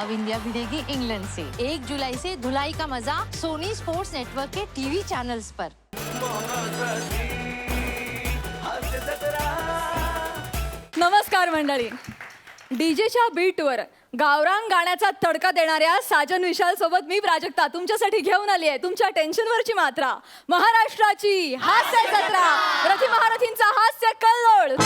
अब India भिड़ेगी England से। 1 जुलाई से धुलाई का मजा सोनी स्पोर्ट्स नेटवर्क के टीवी चैनल्स पर। नमस्कार मंडळी, डीजेच्या बीटवर गावरान गाण्याचा तडका देणाऱ्या साजन विशाल सोबत मी प्राजक्ता तुमच्यासाठी घेऊन आली आहे तुमच्या टेन्शनवरची मात्रा, महाराष्ट्राची हास्य जत्रा, रथी महारथींचा हास्य कल्लोळ।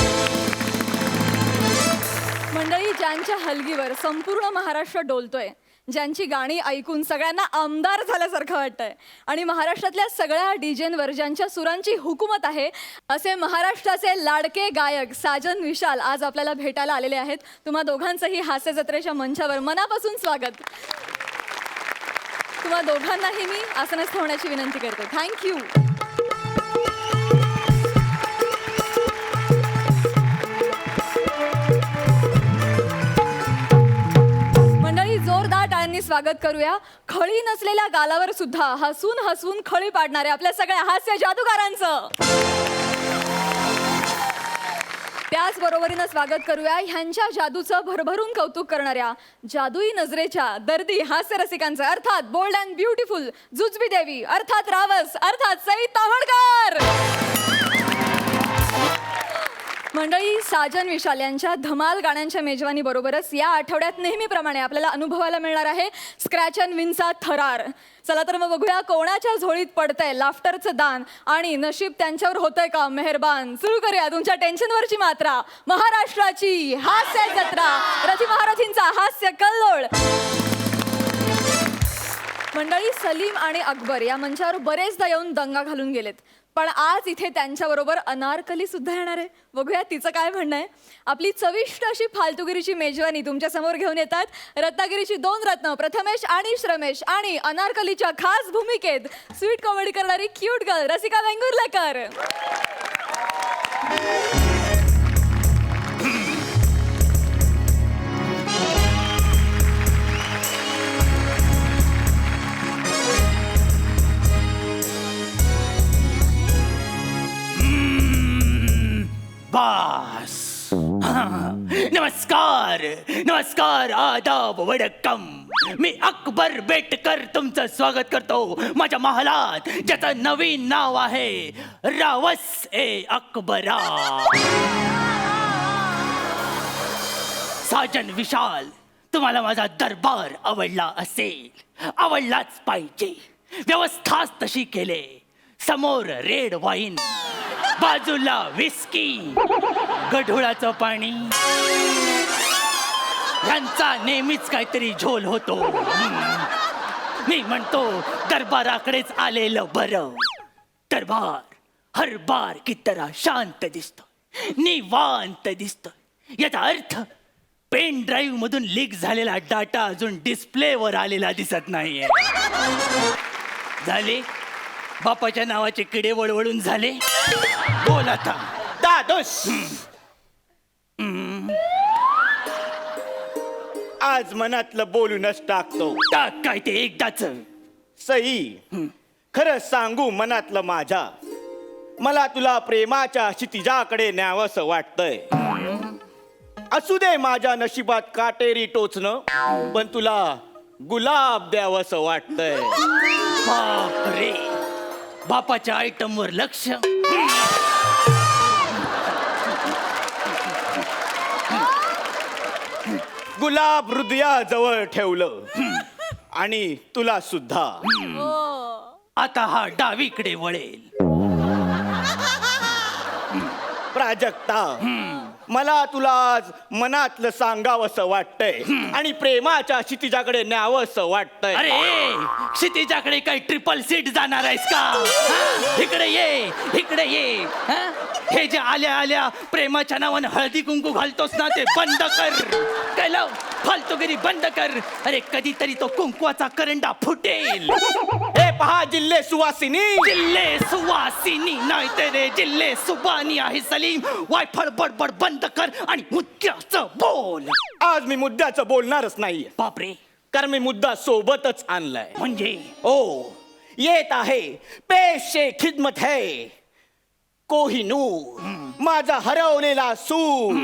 मंडळी, ज्यांच्या हलगीवर संपूर्ण महाराष्ट्र डोलतोय, ज्यांची गाणी ऐकून सगळ्यांना आमदार झाल्यासारखं वाटतंय आणि महाराष्ट्रातल्या सगळ्या डीजेंवर ज्यांच्या सुरांची हुकूमत आहे, असे महाराष्ट्राचे लाडके गायक साजन विशाल आज आपल्याला भेटायला आलेले आहेत। तुम्हा दोघांचंही हास्य जत्रेच्या मंचावर मनापासून स्वागत। तुम्हा दोघांनाही मी आसनस्थ होण्याची विनंती करते। थँक्यू। जोरदार टाळ्यांनी स्वागत करूया खळी नसलेल्या गालावर सुद्धा हसून हसून खळी पाडणाऱ्या आपल्या सगळ्या हास्य जादूगारांचं। त्याच बरोबरीनं स्वागत करूया ह्यांच्या जादूचं भरभरून कौतुक करणाऱ्या जादुई नजरेच्या दर्दी हास्य रसिकांचं, अर्थात बोल्ड अँड ब्युटिफुल जुजबी देवी, अर्थात रावस, अर्थात सई तावडकर। मंडळी, साजन विशाल यांच्या धमाल गाण्यांच्या मेजवानी बरोबरच या आठवड्यात नेहमीप्रमाणे आपल्याला अनुभवायला मिळणार आहे स्क्रॅच अँड विनचा थरार। चला तर मग बघूया कोणाच्या झोळीत पडतंय लाफ्टरचं दान आणि नशीब त्यांच्यावर होतंय का मेहरबान। सुरू करूया तुमच्या टेन्शनवरची मात्रा, महाराष्ट्राची हास्य जत्रा, रथी महारथींचा हास्य कल्लोळ। मंडळी, सलीम आणि अकबर या मंचावर बरेचदा येऊन दंगा घालून गेलेत, पण आज इथे त्यांच्याबरोबर अनारकली सुद्धा येणार आहे। बघूया तिचं काय म्हणणं आहे। आपली चविष्ट अशी फालतुगिरीची मेजवानी तुमच्या समोर घेऊन येतात रत्नागिरीची 2 रत्न, प्रथमेश आणि श्रमेश, आणि अनारकलीच्या खास भूमिकेत स्वीट कॉमेडी करणारी क्यूट गर्ल रसिका वेंगुर्लेकर। बस नमस्कार नमस्कार, आदाब, वडक्कम। मी अकबर बेटकर तुमचं स्वागत करतो माझ्या महालात, ज्याचं नवीन नाव आहे रावस ए अकबरा। साजन विशाल, तुम्हाला माझा दरबार आवडला असेल, आवडलाच पाहिजे। व्यवस्थाच तशी केले, समोर रेड वाईन, बाजूला विस्की, गढुळाचं पाणी, यांचा नेहमीच काहीतरी झोल होतो। मी म्हणतो दरबाराकडेच आलेलं बरं। दरबार हर बार की तरह शांत दिसतो, निवांत दिसतो। याचा अर्थ पेन ड्राईव्ह मधून लीक झालेला डाटा अजून डिस्प्लेवर आलेला दिसत नाहीये। झाले बापाच्या नावाचे किडे वळवळून झाले। बोल आता दादोस, आज मनातलं बोलूनच टाकतो। टाक काय ते एकदाच। सई, खरं सांगू मनातलं माझ्या, मला तुला प्रेमाच्या क्षितिजाकडे न्यावंसं वाटतंय। असू दे माझ्या नशिबात काटेरी टोचणं, पण तुला गुलाब द्यावंसं वाटतंय। बापरे, बापाच्या आयटमवर लक्ष। गुलाब हृदयाजवळ ठेवलं आणि तुला सुद्धा। आता हा डावीकडे वळेल। प्राजक्ता, मला तुला आज मनातलं सांगावंसं वाटतंय आणि प्रेमाच्या क्षितिजाकडे न्यावंसं वाटतंय। अरे क्षितिजाकडे काही ट्रिपल सीट जाणार आहेस का? हा? इकडे ये, इकडे ये। हा? हे जे आल्या आल्या प्रेमाच्या नावानं हळदी कुंकू घालतोस ना, ते बंद कर। केलं फालतूगिरी बंद कर। अरे कधीतरी तो कुंकवाचा करंडा फुटेल। हे पहा जिल्हे सुवासिनी, जिल्हे सुवासिनी नाही तेरे जिल्हे सुबानी आहे सलीम। वायफळ बडबड बंद कर आणि मुद्द्याचं बोल। आज मी मुद्द्याचं बोलणारच नाहीये, बापरे, कारण मी मुद्दा सोबतच आणलाय। म्हणजे ओ येत आहे पेशे खिदमत है कोहिनूर, माझा हरवलेला सूर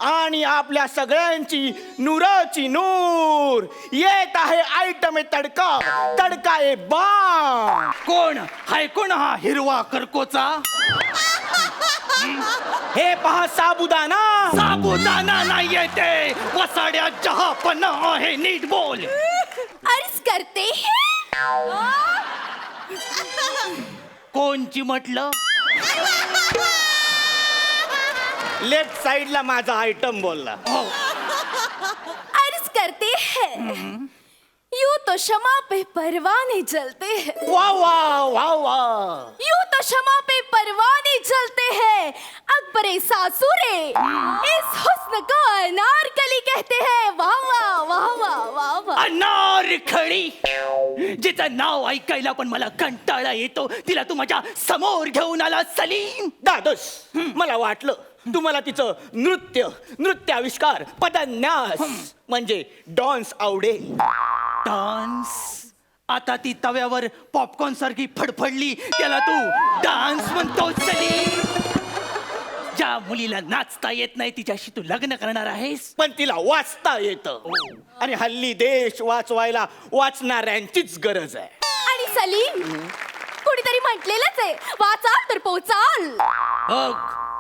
आणि आपल्या सगळ्यांची नूराची नूर. येत आहे आयटम तडका, तडका आहे बाम. कोण हाय कोण हा हिरवा करकोचा? हे पहा साबुदाणा. साबुदाणा नाहीये ते, वसाड्या चहा पण आहे, नीट बोल. अर्ज करते कोणची म्हटलं? लेफ्ट साइडला माझा आयटम बोलला. हो. अर्ज करते हैं यूं तो शमा पे परवाने जलते हैं, वा वा वा वा. यूं तो शमा पे परवाने जलते हैं. अकबरे सासुरे इस हुस्न को अनारकली कहते हैं. वाह वाह वाह वाह वाह वाह. अनारखडी, जिचं नाव ऐकायला पण मला कंटाळा येतो, तिला तू माझ्या समोर घेऊन आला सलीम. दादोस, मला वाटलं तुम्हाला तिचं नृत्याविष्कार, पदन्यास म्हणजे डान्स आवडेल. डान्स? आता ती तव्यावर पॉपकॉर्न सारखी फडफडली, त्याला तू डान्स म्हणतो सलीम? ज्या मुलीला नाचता येत नाही तिच्याशी तू लग्न करणार आहेस? पण तिला वाचता येतं आणि हल्ली देश वाचवायला वाचणाऱ्यांचीच गरज आहे. आणि सलीम, कुणीतरी म्हटलेलंच आहे, वाचाल तर पोचाल. बघ,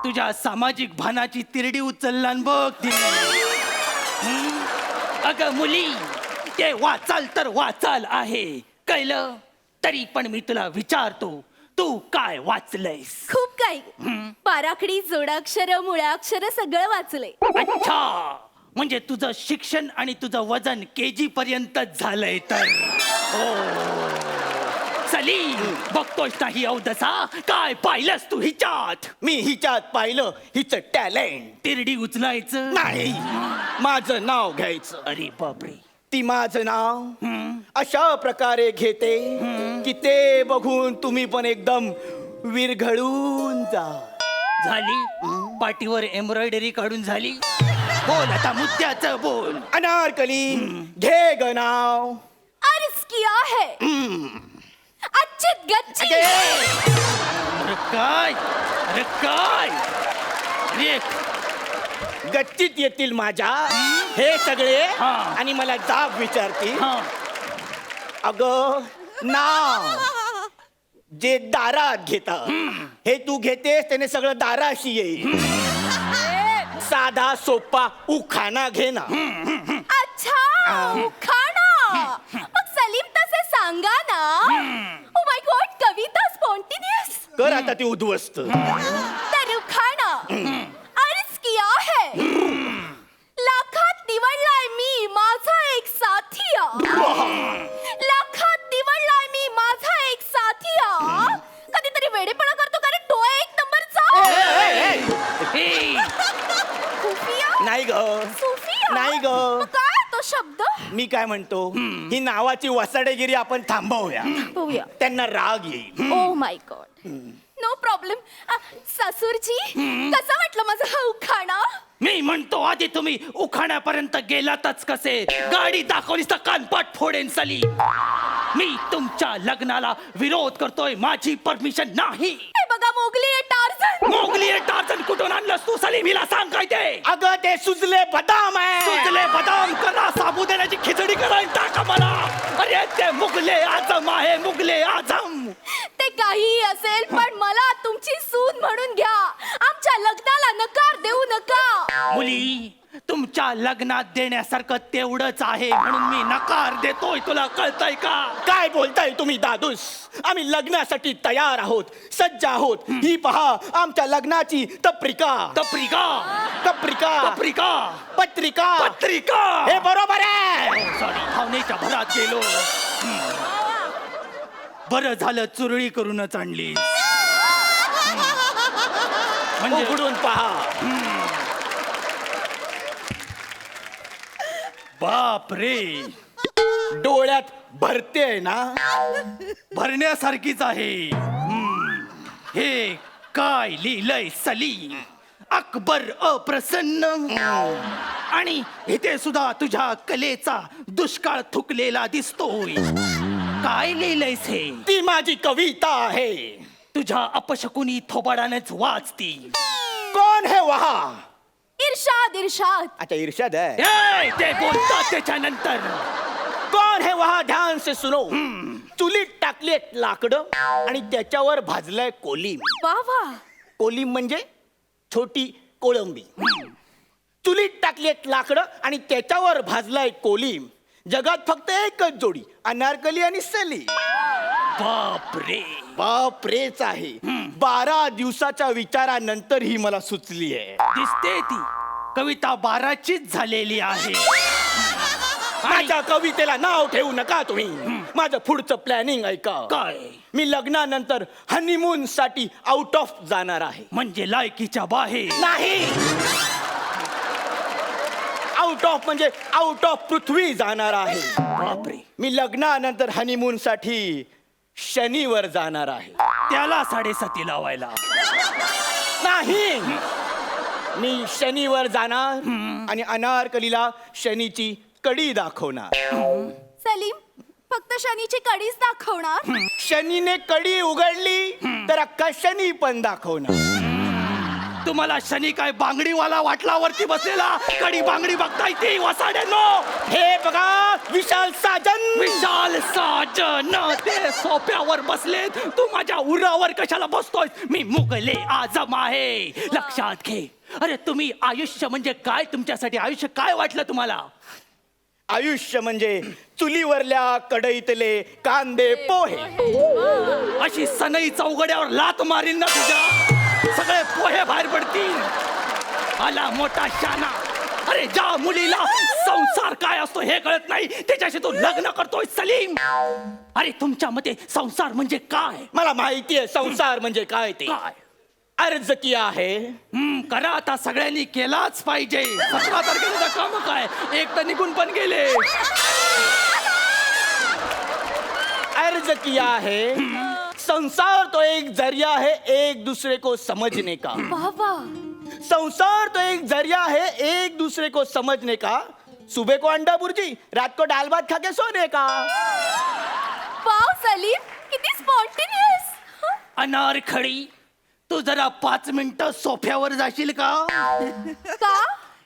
तुझ्या सामाजिक भानाची तिरडी उचलला न बघ तिने. अगं मुली, ते वाचाल तर वाचाल आहे, कळलं? तरी पण मी तुला विचारतो, तू काय वाचलंयस? खूप काही. बाराखडी, जोडाक्षर, मुळाक्षर सगळं वाचलंय. अच्छा, म्हणजे तुझं शिक्षण आणि तुझं वजन केजी पर्यंतच झालंय तर. सलीम, बघतोस ना ही अवदसा, काय पाहिलंस तू हिच्यात? मी हिच्यात पाहिलं हिचं टॅलेंट. तिरडी उचलायचं नाही, माझं नाव घ्यायचं. अरे बापरे. ती माझं नाव अशा प्रकारे घेते की ते बघून तुम्ही पण एकदम विरघळून जा. झाली? पाठीवर एम्ब्रॉयडरी काढून झाली? बोल आता, मुद्द्याचं बोल. अनारकली, घे ग नाव. अर्ज किया है अच्छित गच्ची. अरे काय, अरे काय, अरे गच्चीत येतील माझ्या हे सगळे हा. आणि मला जाब विचारतील. हा. अगं, नाव जे दारात घेतात हे तू घेतेस, त्याने सगळं दाराशी येईल. साधा सोपा उखाणा घे ना. अच्छा, उखाणा. मग सलीम तसे सांगा ना. ओ माय गॉड, कविता स्पॉन्टिनियस. कर आता ती उद्ध्वस्त. तर उखाणा अर्ज किया है, लाखात निवडलाय मी माझा एक साथिया. लाखात निवडलाय मी माझा एक साथिया. कधीतरी वेडेपणा करतो का रे तो एक नंबरचा? हे, खुफिया? नाही ग, सुफिया? नाही ग. मग काय तो शब्द? मी काय म्हणतो, ही नावाची वसाडेगिरी आपण थांबवूया. पाहूया. त्यांना राग येईल. Oh my god, no problem. ससुरजी, कसा वाटलं माझा हा उखाणा? मी म्हणतो आधी तुम्ही उखाण्यापर्यंत गेलातच कसे? गाडी दाखवलीस तर कानपाट फोडेन सलीम. मी तुमच्या लग्नाला विरोध करतोय, माझी परमिशन नाही. हे बघा, मोगली आहे टार्झन. मोगली टार्झन कुठून आणलंस तू सलीम? हिला सांग काय ते. अगं, ते सुजले बदाम आहे. सुजले बदाम करा, साबुदाण्याची खिचडी करा आणि टाका मला. अरे ते मुगले आझम आहे, मुगले आझम. ते काहीही असेल, पण मला तुमची सून म्हणून घ्या. आमच्या लग्नाला नकार देऊ नका. मुली, तुमच्या लग्नात देण्यासारखं तेवढंच आहे म्हणून मी नकार देतोय, तुला कळतंय का? काय बोलताय तुम्ही दादूस? आम्ही लग्नासाठी तयार आहोत, सज्ज आहोत. ही पहा आमच्या लग्नाची तपरिका. तपरिका, तपरिका, तपरिका, पत्रिका, पत्रिका. हे बरोबर आहे. सॉरी, भावनेच्या भरात गेलो. बरं झालं चुरळी करूनच आणली. म्हणजे उघडून पहा. बाप रे, डोळ्यात भरते ना. भरण्यासारखीच आहे. हे काय लिहिलंय सलीम? अकबर अप्रसन्न. आणि इथे सुद्धा तुझ्या कलेचा दुष्काळ थुकलेला दिसतोय. काय लिहिलंयस हे? ती माझी कविता आहे. तुझ्या अपशकुनी थोबाडानेच वाचती. कौन है वहा? इर्षाद इर्षाद. अच्छा इर्षाद है. ए, ते बोलतात त्याच्यानंतर. कौन है वहा? ध्यान से सुनो. चुलीत टाकलेत लाकडं आणि त्याच्यावर भाजलाय कोलीम. वा वा. कोलीम म्हणजे छोटी कोळंबी. चुलीत टाकलेत लाकडं आणि त्याच्यावर भाजलाय कोलीम. जगात फक्त एकच जोडी, अनारकली आणि सलीम. बापरे. बाप रेच आहे. 12 दिवसाच्या विचारानंतर ही मला सुचली आहे. दिसते ती कविता 12चीच झालेली आहे. माझ्या कवितेला नाव ठेवू नका तुम्ही. माझं पुढचं प्लॅनिंग ऐका. काय? मी लग्नानंतर हनीमून साठी आउट ऑफ जाणार आहे. म्हणजे लायकीच्या बाहेर? नाही, आउट ऑफ म्हणजे आउट ऑफ पृथ्वी जाणार आहे. बापरे. मी लग्नानंतर हनीमून साठी शनीवर जाणार आहे. त्याला 7.5 लावायला? नाही, मी शनीवर जाणार आणि अनारकलीला शनीची कडी दाखवणार. सलीम फक्त शनीची कडीच दाखवणार? शनीने कडी उघडली तर अख्खा शनी पण दाखवणार. तुम्हाला शनी काय बांगडीवाला वाटला वरती बसलेला? कडी बांगडी बघताय ती वसाड्यानो. हे बघा विशाल साजन. विशाल साजन ते सोप्यावर बसलेत, तू माझ्या उरावर कशाला बसतोय? मी मुघले आजम आहे, लक्षात घे. अरे तुम्ही आयुष्य म्हणजे काय? तुमच्यासाठी आयुष्य काय वाटलं तुम्हाला? आयुष्य म्हणजे चुलीवरल्या कढईतले कांदे पोहे. अशी सनई चौघड्यावर लात मारीन ना तुझ्या, सगळे पोहे बाहेर पडतील. आला मोठा शाना. अरे ज्या मुलीला संसार काय असतो हे कळत नाही त्याच्याशी तू लग्न करतोय सलीम. अरे तुमच्या मते संसार म्हणजे काय? मला माहितीये संसार म्हणजे काय ते. काय? अर्ज किया आहे. करा आता, सगळ्यांनी केलाच पाहिजे. 17 तारखेला काम काय, एक तर निघून पण गेले. अर्ज किया है. संसार तो एक जरिया है एक दूसरे को समझने का. वा वा. संसार तो एक जरिया है एक दूसरे को समझने का. सुबह को अंडा बुर्जी, रात को दाल भात खा के सोने का. वाव सलीम, किती स्पॉन्टेनियस. अनारखडी, तू जरा 5 मिनिटं सोफ्यावर जाशील का? का?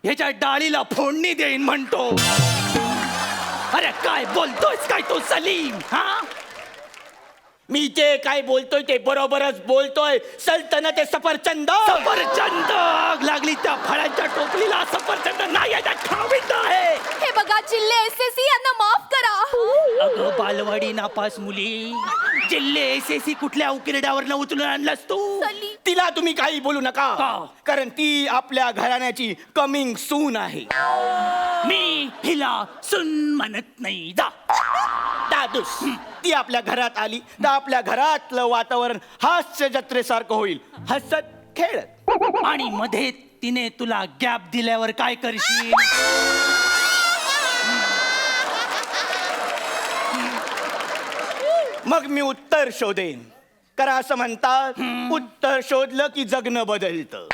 ह्याच्या डाळीला फोडणी देईन म्हणतो. अरे काय बोलतोयस काय तू सलीम? हा, मी जे काय बोलतोय ते बरोबरच बोलतोय. सल्तनत सफरचंद. सफरचंद. आग लागली त्या फळांच्या टोपलीला. सफरचंद नाही, याच्या खावीत आहे. हे बघा जिल्हे SSC यांना माफ करा. अगं बालवाडी नापास मुली, जिल्हे SSC कुठल्या उकिरड्यावर उचलून आणलास तू? सलीम. तिला तुम्ही काही बोलू नका, का? कारण ती आपल्या घराण्याची कमिंग सून आहे. मी हिला सुन म्हणत नाही. जा. दादूस, ती आपल्या घरात आली तर आपल्या घरातलं वातावरण हास्य जत्रेसारखं होईल. हसत खेळत. आणि मध्ये तिने तुला गॅप दिल्यावर काय करशील? मग मी उत्तर शोधेन. कारण असं म्हणतात, उत्तर शोधलं की जगणं बदलतं.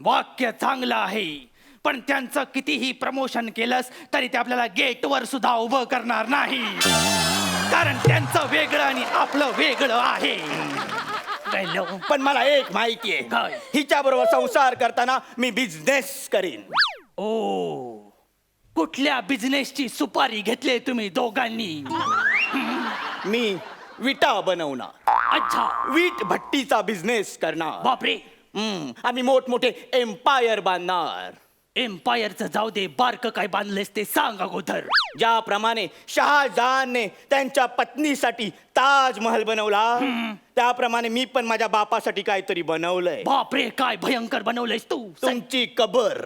वाक्य चांगलं आहे, पण त्यांचं कितीही प्रमोशन केलंस तरी ते आपल्याला गेटवर सुद्धा उभं करणार नाही. कारण त्यांचं वेगळं आणि आपलं वेगळं आहे. कळलं? पण मला एक माहितीये, काय? हिच्या बरोबर संसार करताना मी बिझनेस करीन. ओ, कुठल्या बिझनेसची सुपारी घेतली तुम्ही दोघांनी? मी विटा बनवणार. अच्छा. वीट भट्टीचा बिझनेस करणार. बापरे. आम्ही मोठमोठे एम्पायर बांधणार. एम्पायरचं जाऊ दे, बारक काय बांधलेस ते सांग अगोदर. ज्याप्रमाणे शहाजहानने त्यांच्या पत्नीसाठी ताजमहल बनवला, त्याप्रमाणे मी पण माझ्या बापासाठी काहीतरी बनवलंय. बापरे, काय भयंकर बनवलंयस तू. तुमची कबर.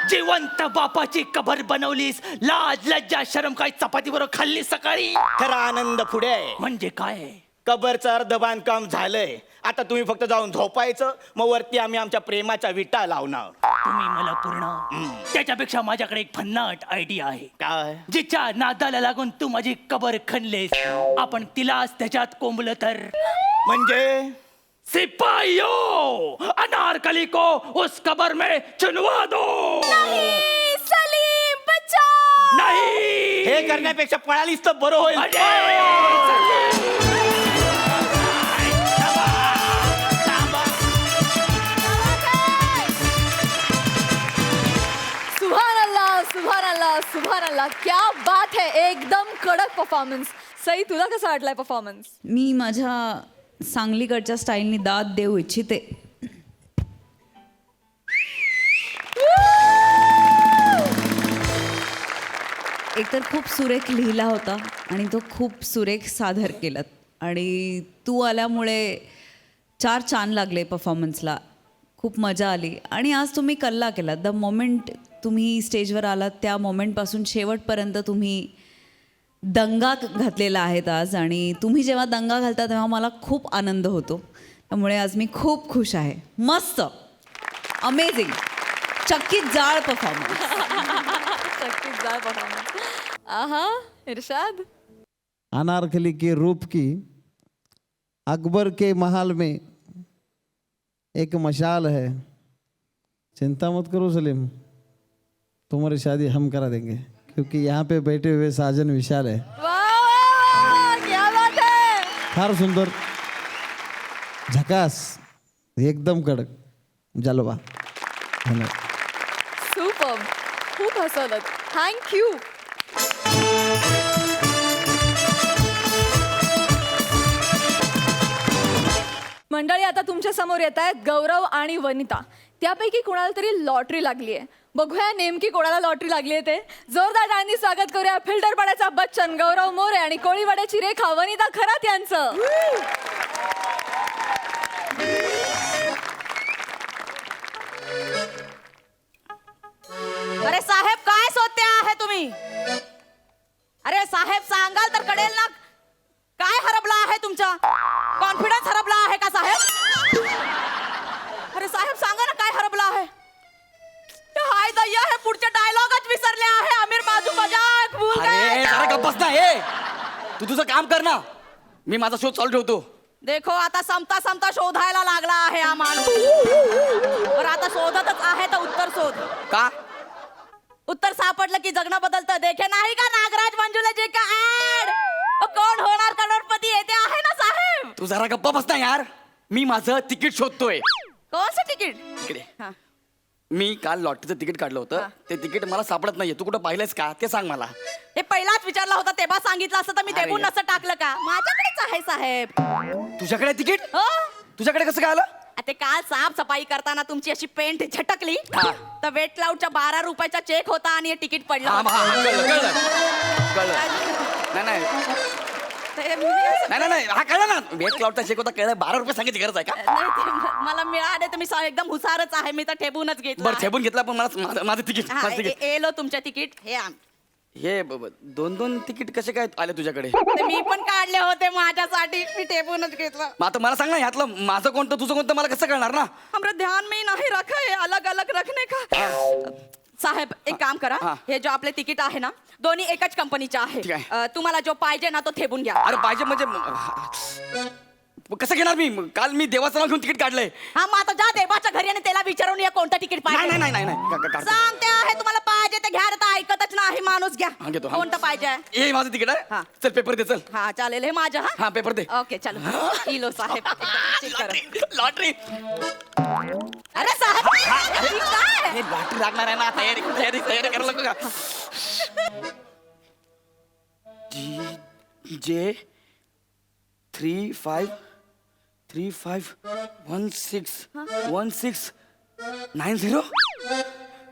जिवंत बापाची कबर बनवलीस. लाज लज्जा शरम काय चपाती बरोबर खाल्ली सकाळी? खरा आनंद पुढे आहे. म्हणजे काय? कबरचं अर्ध बांधकाम झालंय. आता तुम्ही फक्त जाऊन झोपायचं, मग वरती आम्ही आमच्या प्रेमाच्या विटा लावणार. तुम्ही मला पूर्ण. त्याच्यापेक्षा माझ्याकडे एक भन्नाट आयडिया आहे. काय? जिच्या नादाला लागून तू माझी कबर खणलेस, आपण तिलाच त्याच्यात कोंबलं तर? म्हणजे सिपाहियों, अनारकली को उस कबर में चुनवा दो. नाही, सलीम बचाओ. नाही. हे करण्यापेक्षा पळालीच तर बरं होईल. अरे, सलीम. सुभान अल्लाह, क्या बात है, एकदम कडक परफॉर्मन्स. सई, तुला कसा वाटलाय परफॉर्मन्स? मी माझ्या सांगलीकडच्या स्टाईलनी दाद देऊ इच्छिते. एकतर खूप सुरेख लिहिला होता आणि तो खूप सुरेख सादर केलात आणि तू आल्यामुळे 4 चान लागले परफॉर्मन्सला. खूप मजा आली आणि आज तुम्ही कल्ला केलात. द मोमेंट तुम्ही स्टेजवर आलात त्या मोमेंटपासून शेवटपर्यंत तुम्ही दंगा घातलेला आहेत आज. आणि तुम्ही जेव्हा दंगा घालता तेव्हा मला खूप आनंद होतो. त्यामुळे आज मी खूप खुश आहे. मस्त, अमेझिंग, चक्कीत जाळ परफॉर्मन्स. आहा, इरशाद. अनारकली के रूप की अकबर के महल में एक मशाल है. चिंता मत करो सलीम, तुम्हारी शादी हम करा देंगे क्योंकि यहाँ पे बैठे हुए साजन विशाल है. वाह, क्या बात है. फार सुंदर, झकास, एकदम कडक, जलवा. धन्यवाद. सुपर, खूप हसवलं. थँक्यू. मंडळी, आता तुमच्या समोर येत आहेत गौरव आणि वनिता. त्यापैकी कोणाला तरी लॉटरी लागली आहे. बघूया नेमकी कोणाला लॉटरी लागली आहे ते. जोरदार टाळ्यांनी स्वागत करूया फिल्टरपाड्याचा बच्चन गौरव मोरे आणि कोळीवाड्याची रेखा वनिता खरात यांचं. अरे साहेब, काय शोधते आहे तुम्ही? अरे साहेब, सांगाल तर कळेल ना. काय हरपला आहे तुमचा? कॉन्फिडन्स हरपला आहे का साहेब? अरे साहेब, सांगा ना काय हरपला आहे? हाय दय्या, हे पुढचे डायलॉगच विसरले आहे. आमिर बाजू मजाक भूल अरे गए. जरा गप्प बस ना. हे तू तुझं काम कर ना, मी माझा शोध चालू ठेवतो. देखो, आता समता समता शोधायला लागला आहे हा माणूस. बरं, आता शोधतच आहे तर उत्तर शोध. का? उत्तर सापडलं की जगणं बदलतं. देखे नाही का नागराज मंजुलेजी का ऍड? कोण होणार करोडपती येते आहे ना साहेब. तू जरा गप्प बस ना यार. मी माझं तिकीट शोधतोय. कोणचं तिकीट? इकडे. हा. मी काल लॉटरीचं तिकीट काढलं होतं. ते तिकीट मला सापडत नाहीये. तू कुठं पाहिलंयस का ते सांग मला. हे पहिलाच विचारला होता तेव्हा सांगितलं असतं तर मी अरे देऊन नसतं टाकलं का. माझ्याकडेच आहे साहेब. तुझ्याकडे तिकीट? हो, तुझ्याकडे कसं काय आलं? ते काल साफ सफाई करताना तुमची अशी पेंट झटकली हा. तर वेट क्लाउडच्या 12 रुपयाचा चेक होता आणि हे तिकीट पडलं हा, होतं. हा, कळलं कळलं कळलं. नाही नाही ते मी- नाही नाही, हा कळलं ना. वेट क्लाउडचा चेक होता, कळलं. 12 रुपये सांगायची गरज आहे का? नाही, ते मला मिळाले तर मी एकदम हुशारच आहे. मी तर ठेवूनच घेतलं. बरं, ठेवून घेतला पण माझं तिकीट. हा, माझं तिकीट एलो तुमच्या तिकीट हे आण. हे 2 तिकीट कसे काय आले तुझ्याकडे? ते मी पण काढले होते माझ्यासाठी. मी ठेवूनच घेतलं. मग आता मला सांग ना, ह्यातलं माझं कोणतं तुझं कोणतं मला कसं कळणार ना? हमरा ध्यान में ही नहीं रखा है अलग अलग रखने का. साहेब, एक काम करा. हा. हे जो आपले तिकीट आहे ना, दोन्ही एकच कंपनीचे ठीक आहे. आहे. तुम्हाला जो पाहिजे ना तो ठेवून घ्या. अरे पाहिजे म्हणजे कसं घेणार मी? काल मी देवाचं नाव घेऊन तिकीट काढलंय. हा, मग आता जा देवाच्या घरी आणि त्याला विचारून या कोणतं तिकीट नाही पाहिजे. नाही नाही नाही काढतो. सांगते आहे तुम्हाला पाहिजे ते घ्या. आता ऐकतच नाही माणूस. घ्या. हा, घेतो, हा. कोणतं पाहिजे? हे माझं तिकीट आहे. हा. चल पेपर दे चल. हा, चालेल. हे माझं. हा, हा, पेपर दे. ओके, चलो. इलो साहेब. चेक करा. लॉटरी. अरे साहेब, ठीक आहे. हे लॉटरी लागणार आहे ना. तयारी तयारी तयारी करायला नको का? जे 35161690.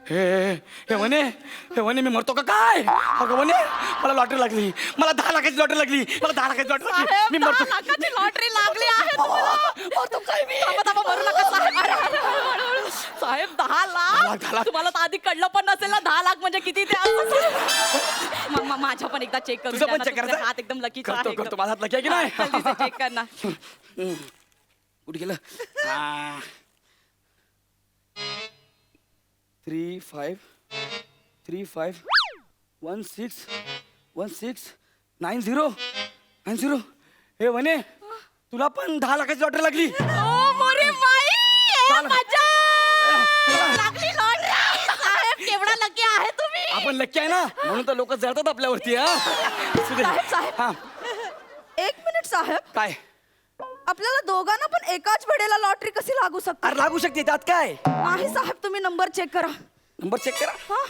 हे म्हणे मी मरतो का काय? अगं म्हणे मला लॉटरी लागली. मला 10 लाखाची लॉटरी लागली. मला 10 लाखाची लॉटरी लागली. साहेब, मी मरतो. 10 लाखाची लॉटरी लागली आहे तुम्हाला. मरतो काय मी? थांबा, थांबा, मरू नका साहेब. अरे, अरे, हळूहळू. साहेब, 10 10 लाख लाख. तुम्हाला तर आधी कळलं पण नसेल ना. 10 लाख म्हणजे किती ते असं. माझ्या पण एकदा चेक करू तुझं द्या पण ना. चेक तुमचे करायचं? हात एकदम लकीचा आहे. करतो माझा हात लकी आहे की नाही? चेक कर ना. कुठे गेलं? 351690. हे म्हणे तुला पण 10 लाखाची लॉटरी लागली. ओ मोरे बाई, ए मजा लागली लॉटरी. साहेब, केवढा लकी आहे तुम्ही. आपण लक्की आहे ना, म्हणून तर लोक जळतात आपल्यावरती. साहेब, साहेब. हा, एक मिनिट साहेब, काय? आपल्याला दोघांना पण एकाच वेळेला लॉटरी कशी लागू शकते? अरे लागू शकते, त्यात काय? नाही साहेब, तुम्ही नंबर चेक करा. नंबर चेक करा. हा,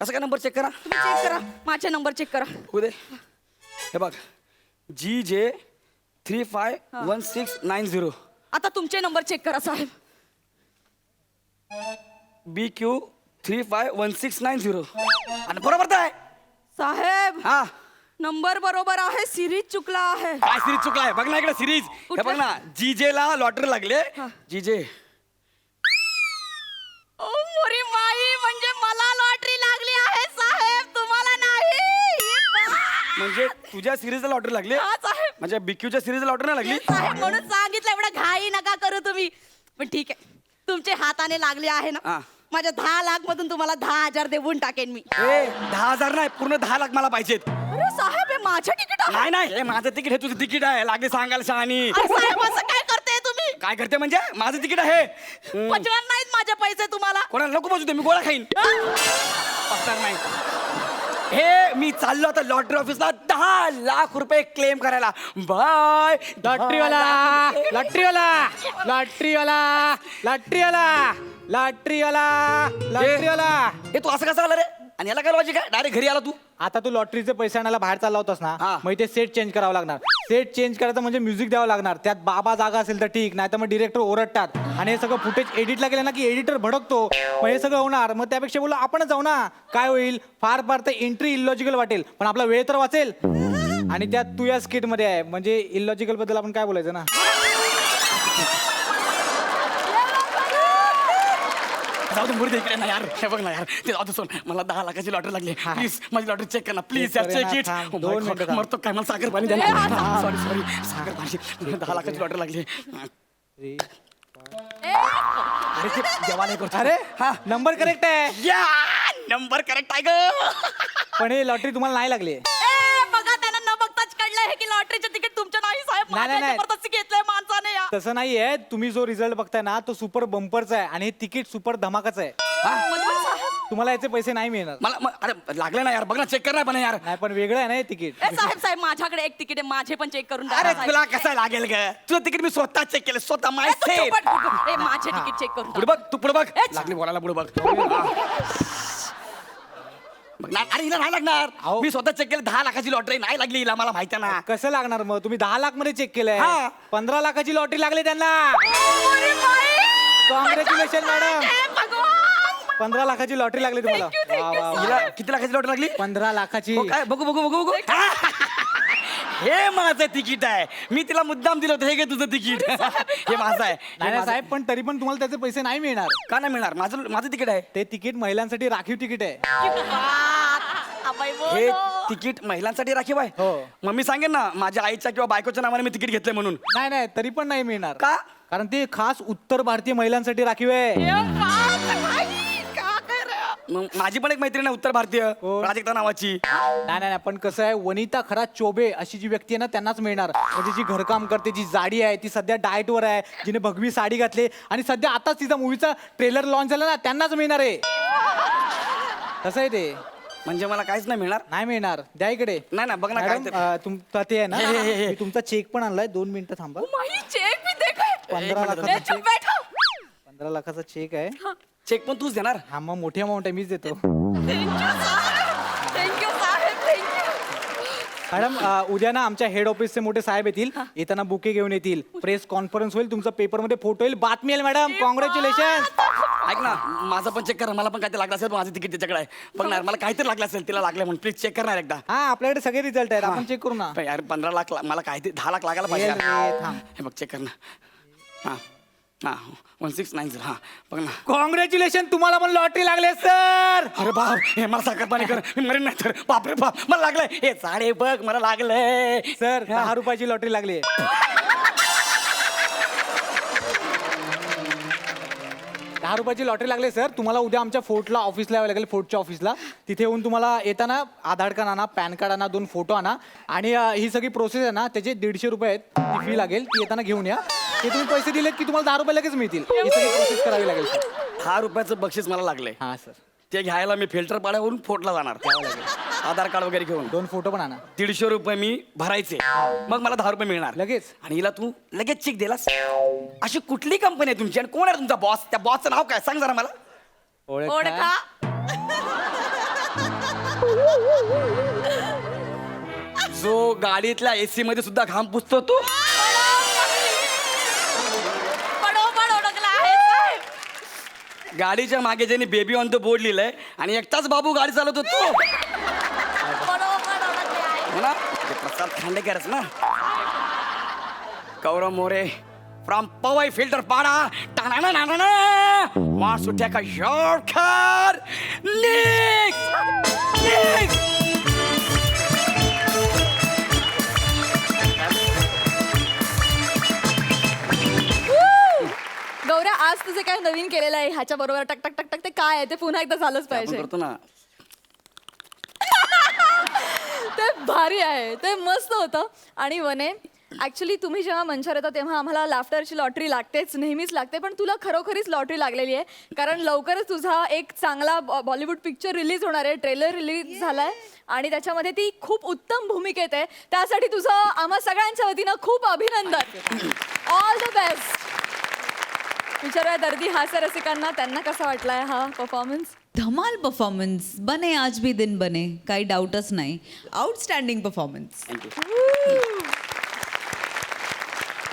कसं काय नंबर चेक करा? तुम्ही चेक करा, माझे नंबर चेक करा. होऊ दे. हे बघ GJ 351690 आता तुमचे नंबर चेक करा साहेब. BQ 351690 आणि बरोबर तर आहे. साहेब हा नंबर बरोबर आहे, सिरीज चुकला आहे. काय सिरीज चुकला आहे? बघ ना इकडे सिरीज. हे कुठलं? बघ ना GJ ला लॉटरी लागले. GJ ओ मोरी माई, म्हणजे मला लॉटरी लागली आहे साहेब, तुम्हाला नाही. म्हणजे तुझ्या सिरीजला लॉटरी लागली हा, साहेब. म्हणजे BQच्या सिरीजला लॉटरी नाही लागली. साहेब म्हणून सांगितलं, एवढं घाई नका करू तुम्ही. पण ठीक आहे, तुमचे हाताने लागले आहे हा. ना, माझ्या 10 लाख मधून तुम्हाला 10,000 देऊन टाकेन मी. ए 10,000 नाही, पूर्ण 10 लाख मला पाहिजेत. अरे साहेब, हे माझं तिकीट आहे. नाही नाही, हे माझं तिकीट, हे तुझं तिकीट आहे. लागले सांगायला शहाणी. अरे साहेब, असं काय करते तुम्ही? काय करते म्हणजे? माझं तिकीट आहे. पचणार नाहीत माझे पैसे तुम्हाला. कोणाला नको पाहिजे, मी गोळा खाईन. पचणार नाही. हे मी चाललो आता लॉटरी ऑफिसला 10 लाख रुपये क्लेम करायला. बाय लॉटरीवाला लॉटरीवाला लॉटरीवाला लॉटरीवाला लॉटरीवाला लॉटरीवाला. हे तू असं कसं आला रे? आणि याला काय लॉजिक आहे? डायरेक्ट घरी आला तू. आता तू लॉटरीचे पैसे आणायला बाहेर चालला होतास ना, हा. मग ते सेट चेंज करावं लागणार. सेट चेंज करायचं म्हणजे म्युझिक द्यावं लागणार. त्यात बाबा जागा असेल तर ठीक, नाही तर मग डिरेक्टर ओरडतात. आणि हे सगळं फुटेज एडिटला गेलं ना की एडिटर भडकतो. मग हे सगळं होणार. मग त्यापेक्षा बोललो आपणच जाऊ ना. काय होईल, फार फार तर एंट्री इलॉजिकल वाटेल, पण आपला वेळ तर वाचेल. आणि त्यात तू या स्किट मध्ये आहे, म्हणजे इलॉजिकल बद्दल आपण काय बोलायचं ना. जाऊ दे मुर्दे इकडे ना यार. हे बघ ना यार, ते जाऊ दे सोड. मला 10 लाखाची लॉटरी लागली. प्लीज माझी लॉटरी चेक कर ना प्लीज. यार चेक इट. थांब, 2 मिनिटं थांब. मरतो काय, मला साखर पाणी द्या. सॉरी सॉरी, साखर पाणी. 10 लाखाची लॉटरी लागली. अरे ते देवाला हे करतो. अरे हा नंबर करेक्ट आहे, या नंबर करेक्ट आहे ग. पण हे लॉटरी तुम्हाला नाही लागली. ए, बघा त्यांना न बघताच कळलंय हे की लॉटरीचं तिकीट तुमचं नाही साहेब. नाही, नाही, माझ्या नाही. जबरदस्ती घेतलंय माणसाने या. तसं नाहीये. तुम्ही जो रिझल्ट बघताय ना तो सुपर बंपरचा आहे आणि हे तिकीट सुपर धमाकाचं आहे. म्हणजे साहेब, तुम्हाला याचे पैसे नाही मिळणार. मला अरे लागलं ना यार. बघ ना चेक कर ना पण यार. नाही पण वेगळं आहे ना हे तिकीट. ए साहेब साहेब, माझ्याकडे एक तिकीट आहे, माझे पण चेक करून द्या अरे ना, साहेब. तुला कसं लागेल ग? तुझं तिकीट मी स्वतः चेक केलं, स्वतः माय ए, तू सेफ. चुपट बघ. ए, माझे तिकीट चेक करून पुढे द्या. बघ, तू पुढे बघ. एच. लागली बोलायला, पुढे बघ. बघ ना, अरे हिला नाही लागणार. अहो. मी स्वतः चेक केलं. 10 लाखाची लॉटरी नाही लागली हिला, मला माहिती आहे ना. कसं लागणार मग? तुम्ही 10 लाख मध्ये चेक केलंय. हा. 15 लाखाची लॉटरी लागली त्यांना. अरे बाई! Congratulation madam. ए, भगवान! 15 लाखाची लॉटरी लागली तुम्हाला. Thank you, thank you, वा, वा, वा. हिला किती लाखाची लॉटरी लागली? 15 लाखाची. हो काय? बघू बघू बघू बघू. हे माझं तिकीट आहे. मी तिला मुद्दाम दिलं होतं. हे घे तुझं तिकीट. हे माझं आहे. हे नाही नाही माझं- साहेब, पण तरी पण तुम्हाला त्याचे पैसे नाही मिळणार. का नाही मिळणार? माझं तिकीट आहे. ते तिकीट महिलांसाठी राखीव तिकीट आहे. अबाई हे बोलो. तिकीट महिलांसाठी राखीव आहे. हो. मग मी सांगेन ना माझ्या आईच्या किंवा बायकोच्या नावाने मी तिकीट घेतलंय म्हणून. नाही नाही तरी पण नाही मिळणार. का? कारण ते खास उत्तर भारतीय महिलांसाठी राखीव आहे. ए, बाप, बाई, का कर? मग माझी पण एक मैत्रीण आहे उत्तर भारतीय, कोण? प्राजक्ता नावाची. नाही नाही पण कसं आहे, वनिता खरा चोबे अशी जी व्यक्ती आहे ना त्यांनाच मिळणार. म्हणजे जी घरकाम करते, जी जाडी आहे, ती सध्या डाएटवर आहे, जिने भगवी साडी घातली आणि सध्या आताच तिचा मूवीचा ट्रेलर लॉन्च झाला ना, त्यांनाच मिळणार आहे. कसं आहे ते? म्हणजे मला काहीच नाही मिळणार. नाही मिळणार. द्या इकडे. नाही ना, बघ ना काय मॅडम, ते. तुमचा ते आहे ना, हे. मी तुमचा चेक पण आणलाय. 2 मिनिटं थांबा. माही चेक भी देखो. 15 लाखाचा ए, चुप चेक. बैठो. 15 लाखाचा चेक आहे. चेक पण तूच देणार. हा मग मोठी अमाऊंट आहे, मीच देतो. थँक्यू साहेब, थँक्यू साहेब, थँक्यू. मॅडम उद्या ना आमच्या हेड ऑफिसचे मोठे साहेब येतील. येताना बुके घेऊन येतील. प्रेस कॉन्फरन्स होईल, तुमचा पेपरमध्ये फोटो येईल, बातमी येईल. Madam congratulation. ऐक ना, माझं पण चेक कर. मला पण काहीतरी लागलं असेल. माझं तिकीट त्याच्याकडे आहे. बघणार मला काहीतरी लागलं असेल. तिला लागलं म्हणून प्लीज चेक करणार एकदा. हा आपल्याकडे सगळे रिझल्ट आहेत, आपण चेक करू ना. पण यार 15 लाख मला काहीतरी 10 लाख लागायला पाहिजे येईल यार. रे, थांब. हे बघ चेक कर ना. हा हा 1690. हा बघ ना. कॉंग्रॅच्युलेशन, तुम्हाला पण लॉटरी लागले सर. अरे बाप, हे मला साखर पाणी कर. मी मरेन नाही तर. बापरे बाप, मला लागलंय. हे साडे बघ मला लागलंय. सर 10 रुपयाची लॉटरी लागली. 10 रुपयाची लॉटरी लागली सर. तुम्हाला उद्या आमच्या फोर्टला ऑफिसला यावं लागेल, फोर्टच्या ऑफिसला. तिथे येऊन तुम्हाला येताना आधार कार्ड आणा, पॅन कार्ड आणा, 2 फोटो आणा. आणि ही सगळी प्रोसेस आहे ना, त्याचे 150 रुपये आहेत. ती फी लागेल, ती येताना घेऊन या. ते तुम्ही पैसे दिलेत की तुम्हाला 10 रुपये लगेच मिळतील. ही सगळी प्रोसेस करावी लागेल सर. 10 रुपयाचं बक्षीस मला लागलंय. हां सर. ते घ्यायला मी फिल्टर पाड्यावरून फोटला जाणार. आधार कार्ड वगैरे घेऊन 2 फोटो पण आणा 150 रुपये मी भरायचे. मग मला 10 रुपये मिळणार लगेच. आणि हिला तू लगेच चेक दिलास. अशी कुठली कंपनी आहे तुमची आणि कोण आहे तुमचा बॉस? त्या बॉसचं नाव काय सांग जरा मला. ओळखा. जो गाडीतल्या एसी मध्ये सुद्धा घाम पुसतो तो बरोबर ओळखला आहे साहेब. गाडीच्या मागे ज्याने बेबी ऑन द बोर्ड लिहिलंय आणि एकटाच बाबू गाडी चालवतो तो बरोबर ओळखले आहे. हो ना ते प्रसाद खांडेकरच ना. गौरव मोरे फ्रॉम पवई फिल्टर पाडा टाणा नाना वासुट्या का शॉर्टकट निक गौऱ्या, आज तुझे काय नवीन केलेलं आहे ह्याच्या बरोबर टक टक टक टक ते काय आहे ते पुन्हा एकदा झालंच पाहिजे. करतो ना. ते भारी आहे, ते मस्त होतं. आणि वने, ऍक्च्युली तुम्ही जेव्हा मंचावर येता तेव्हा आम्हाला लाफ्टरची लॉटरी लागतेच, नेहमीच लागते. पण तुला खरोखरीच लॉटरी लागलेली आहे, कारण लवकरच तुझा एक चांगला बॉलिवूड पिक्चर रिलीज होणार आहे. ट्रेलर रिलीज झालाय आणि त्याच्यामध्ये ती खूप उत्तम भूमिकेत आहे. त्यासाठी तुझं आम्हा सगळ्यांच्या वतीनं खूप अभिनंदन. All the best. विचारूया दर्दी हास्य रसिकांना, त्यांना कसा वाटलाय हा परफॉर्मन्स? धमाल परफॉर्मन्स, बने आज भी दिन बने, काही डाऊटच नाही. Outstanding performance.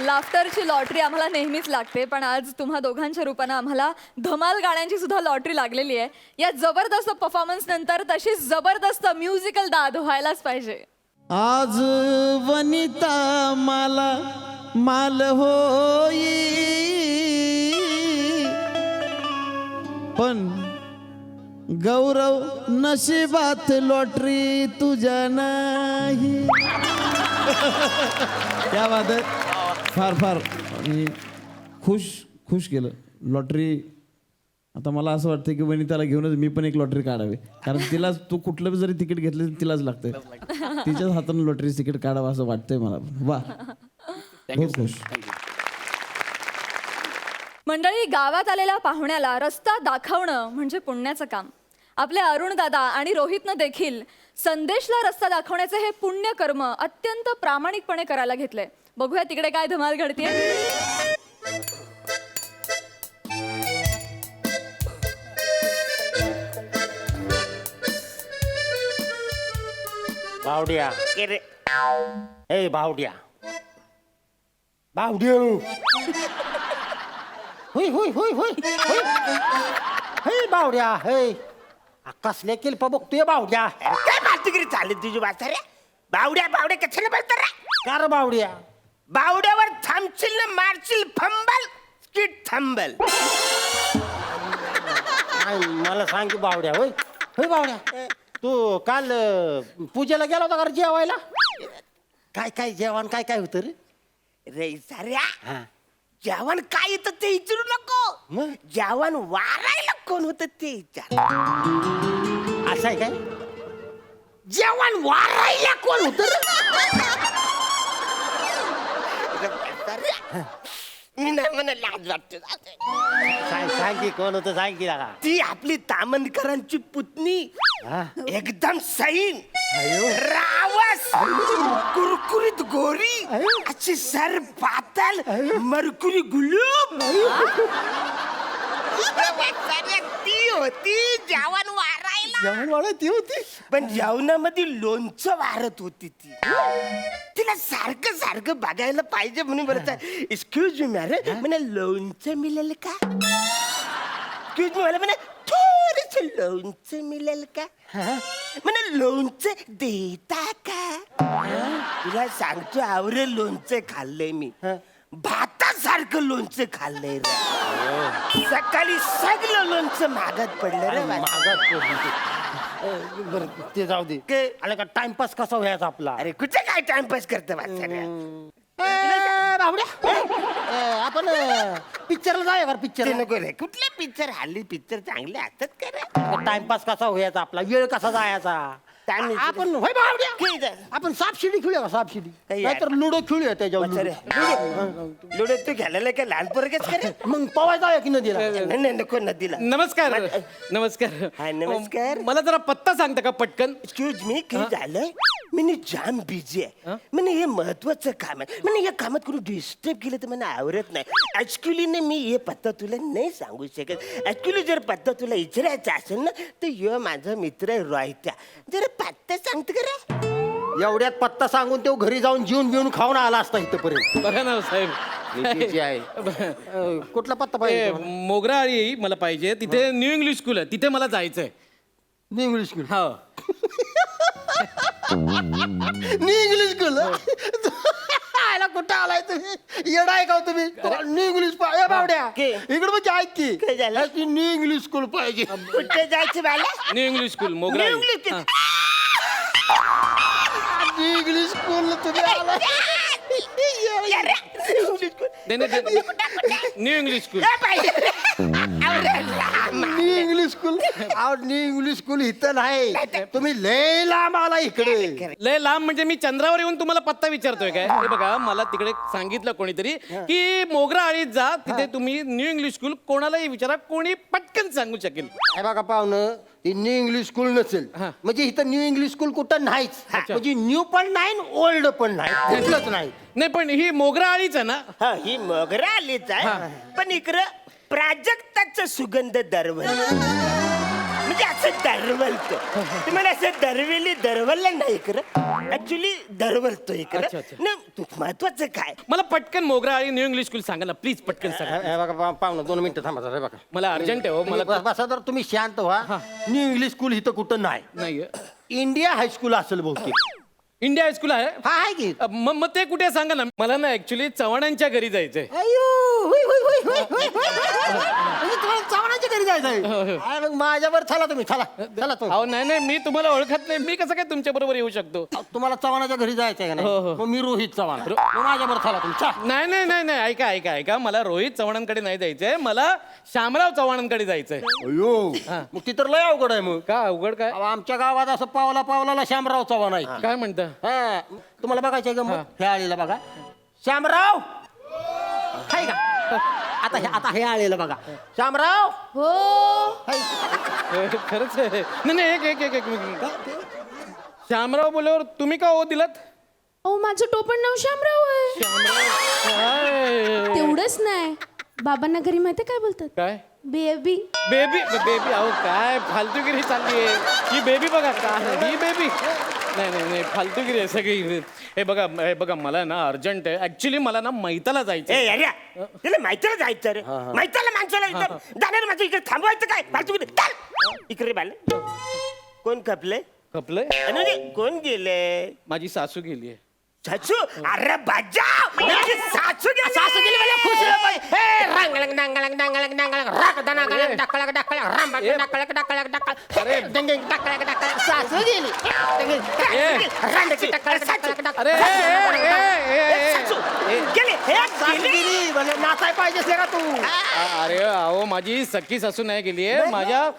लाफ्टरची लॉटरी आम्हाला नेहमीच लागते, पण आज तुम्हा दोघांच्या रूपानं आम्हाला धमाल गाण्यांची सुद्धा लॉटरी लागलेली आहे. या जबरदस्त परफॉर्मन्स नंतर तशीच जबरदस्त म्युझिकल दाद व्हायलाच पाहिजे. आज वनिता मला माल होई, पण गौरव नशिबात लॉटरी तुझ्या नाही. क्या बात आहे. फार फार आणि खुश केलं. लॉटरी आता मला असं वाटतं की वनिताला घेऊनच मी पण एक लॉटरी काढावी, कारण तिला तू कुठलं जरी तिकीट घेतलं तर तिलाच लागतंय. तिच्याच हातानं लॉटरी तिकीट काढावं असं वाटतंय मला. वा, बहुत खुश. मंडळी, गावात आलेल्या पाहुण्याला रस्ता दाखवणं म्हणजे पुण्याचं काम. आपले अरुण दादा आणि रोहितनं देखील संदेशला रस्ता दाखवण्याचे हे पुण्य कर्म अत्यंत प्रामाणिकपणे करायला घेतलंय. बघूया तिकडे काय धमाल घडतेय. बावड्या, ए बावड्या, बावड्या, होय होय होय होय हे बावड्या, हे कसले किल्प बघतोय बावड्या. काय बातगिरी चालली तुझी वाचा रे? बावड्या बावड्या कशाला बोलतो रे? कार बावड्या, बावड्यावर थांबशील ना मारशील फंबल किट थांबल. नाही मला सांग की बावड्या, होय होय बावड्या, तू काल पूजेला गेला होता का रे जेवायला? काय काय जेवण काय काय होतं रे? रे साऱ्या, हा. जेवण काय येतं ते विचारू नको. मग? जेवण वारायला कोण होतं ते विचार. असं आहे काय? जेवण वारायला कोण होतं रे? मी नाही म्हणा, लाज वाटते. सांग सांग की कोण होतं, सांग की लागा. ती आपली तामणकरांची पुतणी, हा? एकदम सैन, रावस, कुरकुरीत गोरी, अशी सर पातल, मरकुरी गुलूब. ती होती जेवण वारायला. जेवण वाढ ती होती. पण जेवणामध्ये लोणचं वारत होती ती. तिला सारखं सारखं बघायला पाहिजे म्हणून बरं. एक्सक्यूज मी मॅरे, म्हणे लोणचं मिळेल का? एक्सक्यूज मी, मला म्हणे थोडस लोणचं मिळेल का? म्हणे लोणचं देता का? तुला सांगतो आवरे लोणचं खाल्लंय मी. भातासारखं लोणचं खाल्लंय रे. सकाळी सगळं लोणचं मागत पडलं रे. मागात बरं ते जाऊ दे. आला का टाइमपास कसा व्हायचा आपला? अरे कुठे काय टाइमपास करते बादशाह? बावड्या, आपण पिक्चरला जाऊया का? ते पिक्चर नको रे. कुठले पिक्चर, हल्ली पिक्चर चांगले असतात का रे? टाइमपास कसा व्हायचा आपला, वेळ कसा जायचा? Time is- आपण होय बावड्या, आपण सापशिडी खेळूया का? सापशिडी नाहीतर लुडो खेळूया त्याच्यावर. लुडो तू घ्यायला काय लहान पोरगेच का रे? मग पवाय जाऊया की नदीला? नाही नाही, नको नदीला. नमस्कार हाय, नमस्कार नमस्कार. मला जरा पत्ता सांगता का पटकन? एक्सक्यूज मी, काय झालं? मी जाम बिझी आहे म्हणजे हे महत्वाचं काम आहे म्हणजे या कामात कोणी डिस्टर्ब केलं तर मला आवडत नाही ऍक्च्युली ना मी हे पत्ता तुला नाही सांगू शकत ऍक्च्युली जर पत्ता तुला विचारायचा असेल ना तर ह्यो माझा मित्र आहे रोहित्या जरा पत्ता सांगतो का रे एवढ्यात पत्ता सांगून तो घरी जाऊन जीवन बिवून खाऊन आला असता इथपर्यंत बघा ना साहेब मी busy आहे कुठला पत्ता पाहिजे ए, मोगराळी मला पाहिजे तिथे न्यू इंग्लिश स्कूल आहे तिथे मला जायचंय न्यू इंग्लिश स्कूल हो न्यू इंग्लिश स्कूल आला कुठं आलाय तुम्ही येडा आहे का हो तुम्ही न्यू इंग्लिश बावड्या के? इकडे म्हणजे ऐक की काय झालं? न्यू इंग्लिश स्कूल पाहिजे कुठे जायचं मला New English School Mograli English New English School तुम्ही आला New English School New English School New English School इथं नाही तुम्ही लय लांब आला इकडे लय लांब म्हणजे मी चंद्रावर येऊन तुम्हाला पत्ता विचारतोय काय हे बघा मला तिकडे सांगितलं कोणीतरी की मोगराळीत जा तिथे तुम्ही न्यू इंग्लिश स्कूल कोणालाही विचारा कोणी पटकन सांगू शकेल हे बघा पाहुणं ती न्यू इंग्लिश स्कूल नसेल म्हणजे इथं न्यू इंग्लिश स्कूल कुठं नाहीच म्हणजे न्यू पण नाही ओल्ड पण नाही कुठलंच नाही नाही पण ही मोगराळीच आहे ना हा ही मोगरा आलीच आहे पण इकडं प्राजक्ताचा सुगंध दरवल म्हणजे असं दरवलतो तुम्हाला असं दरवललं नाही इकडं ऍक्च्युली दरवलतो इकडं ना तू महत्वाचं काय मला पटकन मोगराळी न्यू इंग्लिश स्कूल सांगा ना प्लीज पटकन सांगा हे बघा पाहुणं 2 मिनिटं थांबा जरा, हे बघा मला अर्जंट आहे हो मला बसा तर तुम्ही शांत व्हा न्यू इंग्लिश स्कूल इथं कुठं नाही नाही इंडिया हायस्कूल असेल बहुतेक इंडिया हायस्कूल आहे हा आहे की मग ते कुठे आहे सांगा ना मला ना ऍक्च्युली चव्हाणांच्या घरी जायचंय अयो हुई, हुई, हुई, हुई, हुई, हुई. म्हणजे तुम्हाला चव्हाणाच्या घरी जायचंय मग माझ्यावर चला तुम्ही चला चला तुम्ही अहो नाही नाही मी तुम्हाला ओळखत नाही मी कसं काय तुमच्या बरोबर येऊ शकतो तुम्हाला चव्हाणाच्या घरी जायचंय का नाही मग मी रोहित चव्हाण मग माझ्यावर चला तुम्ही चला. नाही नाही नाही नाही ऐका ऐका ऐका मला रोहित चव्हाणांकडे नाही जायचंय मला शामराव चव्हाणांकडे जायचंय अयो मग ती तर लय अवघड आहे मग का अवघड काय अहो, आमच्या गावात असं पावलाला श्यामराव चव्हाण आहे काय म्हणता हा तुम्हाला बघायचंय का मग हे आलेलं बघा श्यामराव हाय का आता हे आलेलं बघा श्यामराव हो खरंच आहे नाही नाही एक मिनिट शामराव बोलल्यावर तुम्ही का हो दिलात ओ माझं टोपण नाव शामराव आहे काय तेवढंच नाही बाबांना घरी माहिती काय बोलतात काय बेबी बेबी बेबी अहो काय फालतूगिरी चालली आहे ही बेबी बघा काय ही बेबी नाही नाही नाही फालतूगिरी आहे सगळी हे बघा मला ना अर्जंट आहे ऍक्च्युली मला ना मैताला जायचं ए अरे त्याला माहितीला जायचं रे माहितीला माणसाला इथं जाणार माझं इकडे थांबवायचं काय फालतू इकडे बाल कोण खपले खपलंय कोण गेले माझी सासू गेली आहे सासू अरे बाजा माझी सासू गेली मला खुश झालं पाहिजे. ए, रंगलंग, डांगलंग, डांगलंग, डांगलंग, राग, दणागलंग, डाकळग, डाकळग, रामबाग, डाकळग, डाकळग, डाकळग, डंगेंग, डाकळग, डाकळग, सासू गेली. डंगेंग, रांडकी, डाकळग, डाकळग, डाकळग. सासू गेली. हे गेली. म्हणजे नाचाय पाहिजे का तू अरे अहो माझी सख्खी सासू नाही गेली आहे माझ्या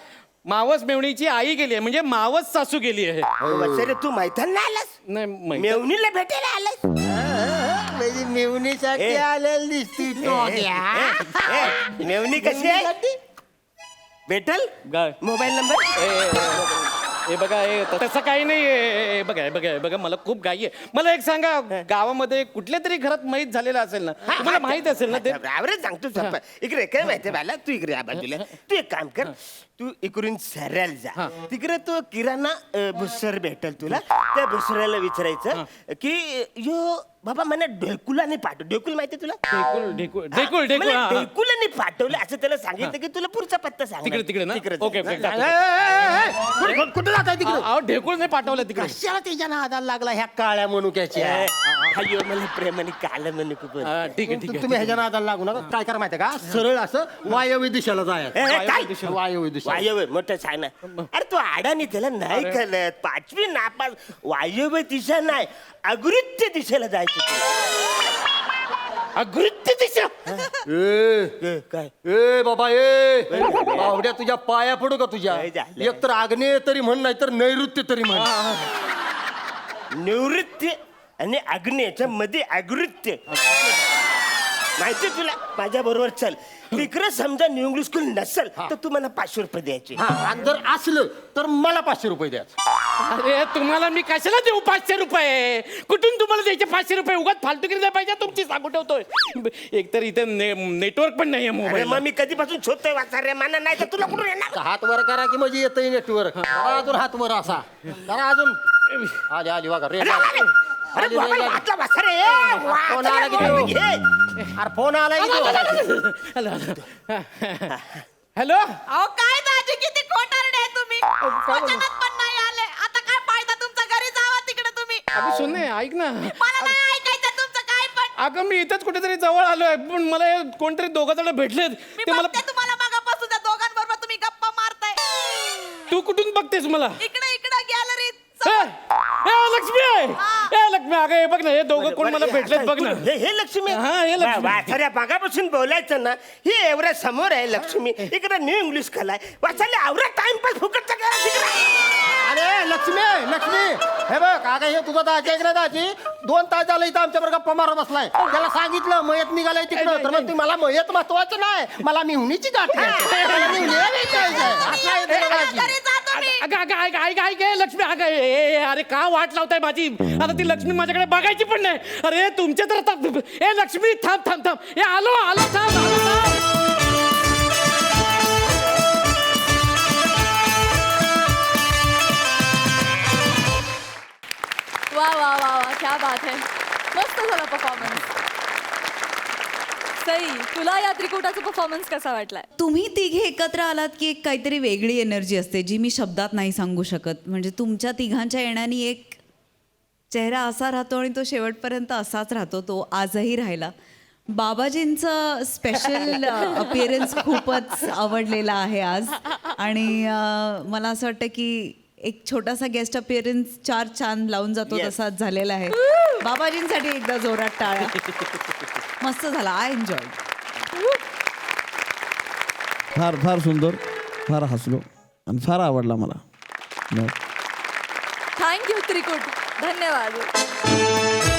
मावस मेवणीची आई गेली आहे म्हणजे मावस सासू गेली आहे वत्सरे तू मैथान नाही आलास नाही मेवणीला भेटायला आलास म्हणजे मेवणीसाठी आलेली दिसती मेवणी कशी आहे भेटल काय? मोबाईल नंबर हे बघा हे तसं काही नाही हे बघा मला खूप घाई आहे मला एक सांगा गावामध्ये कुठल्या तरी घरात माहीत झालेलं असेल ना तुम्हाला माहित असेल ना ते आवडे सांगतो सरपंच. इकडे काय माहितीये बाला तू इकडे या बाजूला तू एक काम कर तू इकडून सरळ जा तिकडे तो किराणा भुसर भेटल तुला त्या भुसऱ्याला विचारायचं की यो बाबा मला ढेकुलाने पाठव ढेकुल माहिती तुला ढेकूळ मला ढेकुलाने पाठवलं असं त्याला सांगितलं की तुला पुढचा पत्ता सांग तिकडे ना ओके कुठं जात आहे तिकडे अहो ढेकूळ नाही पाठवलं तिकडे कशाला त्याच्या नादाला लागला ह्या काळ्या मनुक्याच्या अयो मला प्रेमाने काल म्हणू खूप ठीक आहे तुम्ही ह्याच्या नादाला लागू नका काय करा माहितीये का सरळ असं वायव्य दिशेला जायचं वायव्य दिशा वायव्य मोठं सांग अरे तू आडानी त्याला नाही कळत 5वी नापास वायव्य दिशा नाही अगृत्य दिशेला जायचं अगृत्य दिशा काय ए बाबा बावड्या तुझ्या पाया पडू का तुझ्या काय झालं? एक तर आग्नेय तरी म्हण नाही तर नैऋत्य तरी म्हण निवृत्ती आणि अग्नेच्या मध्ये अगृत्य माहिती तुला माझ्या बरोबर चल तिकडे समजा न्यू इंग्लिश स्कूल नसेल तर तू मला 500 रुपये द्यायचे. हा आणि जर असलं तर मला 500 रुपये द्यायचं. अरे तुम्हाला मी कशाला देऊ 500 रुपये? कुठून तुम्हाला द्यायचे 500 रुपये? उगाच फालतूगिरी नाही पाहिजे तुमची, सांगू ठेवतोय. एकतर इथे नेटवर्क पण नाहीये अरे मोबाईल. मग मी कधीपासून शोधतोय वाचा रे माना नाही तर तुला कुठून येणार. हात वर करा की म्हणजे येतंय नेटवर्क. अजून हात वर असा जरा अजून आली आली बघा रे. अरे आली बाबा, रे, आली. हातला वाचा रे. फोन आला की वाचा तो? घे. अरे फोन आला की तो? हॅलो. अहो काय दाजी किती खोटारडे आहे तुम्ही. वचनात पण नाही आले. आता काय फायदा तुमचा? घरी जावा तिकडे तुम्ही. अगं सोने ऐक ना. मला नाही ऐकायचं तुमचं काय पण. अगं मी इथंच कुठेतरी जवळ आलोय पण मला हे कोणतरी दोघं जण भेटलेत. मी ते मला बघते तुम्हाला मागापासून त्या दोघांबरोबर तुम्ही गप्पा मारताय. तू कुठून बघतेस मला? इकडे इकडे गॅलरीत. ए, ए, लक्ष्मी आहे. ए लक्ष्मी अगं हे बघ ना हे दोघं कोण मला भेटलेत बघ ना. हे लक्ष्मी हा, हे लक्ष्मी. वाचाऱ्या बागापासून बोलायचं ना ही एवढ्या समोर आहे लक्ष्मी. इकडे न्यू इंग्लिश कलाय वाचायला आवडा टाइमपास फुकटचा करा तिकडे. अरे लक्ष्मी लक्ष्मी हे बघ अगं हे तुझा दाजी आहे ना दाजी 2 तास झालं इथं आमच्या बरोबर गप्पा मारत बसलाय. त्याला सांगितलं मयत निघालाय तिकडं तर मग ती मला मयत महत्वाचं नाही मला मिहुनीची गाठ आहे. मला मिहुनी भेटायचं आहे. असं आहे त्याला दाजी. घरी जा तुम्ही. अगं अगं ऐक ऐक ऐक ए, लक्ष्मी अगं अरे का वाट लावताय माझी? आता ती लक्ष्मी माझ्याकडे बघायची पण नाही. अरे तुमच्या तर आता ए लक्ष्मी थांब थांब थांब. ए आलो आलो थांब आलो थांब. वा वा वा वा क्या बात है. मस्त झाला परफॉर्मन्स. सई तुला या त्रिकुटाचा परफॉर्मन्स कसा वाटलाय? तुम्ही तिघे एकत्र आलात की एक काहीतरी वेगळी एनर्जी असते जी मी शब्दात नाही सांगू शकत. म्हणजे तुमच्या तिघांच्या येण्याने एक चेहरा असा राहतो आणि तो शेवटपर्यंत असाच राहतो. तो आजही राहिला. बाबाजींचं स्पेशल अपिअरन्स खूपच आवडलेला आहे आज. आणि मला असं वाटतं की एक छोटासा गेस्ट अपिअरन्स 4 चांद लावून जातो तसाच झालेला आहे. बाबाजींसाठी एकदा जोरात टाळ्या. मस्त झाला. I enjoy. फार फार सुंदर, फार हसलो आणि फार आवडला मला. थँक्यू त्रिकुट. धन्यवाद.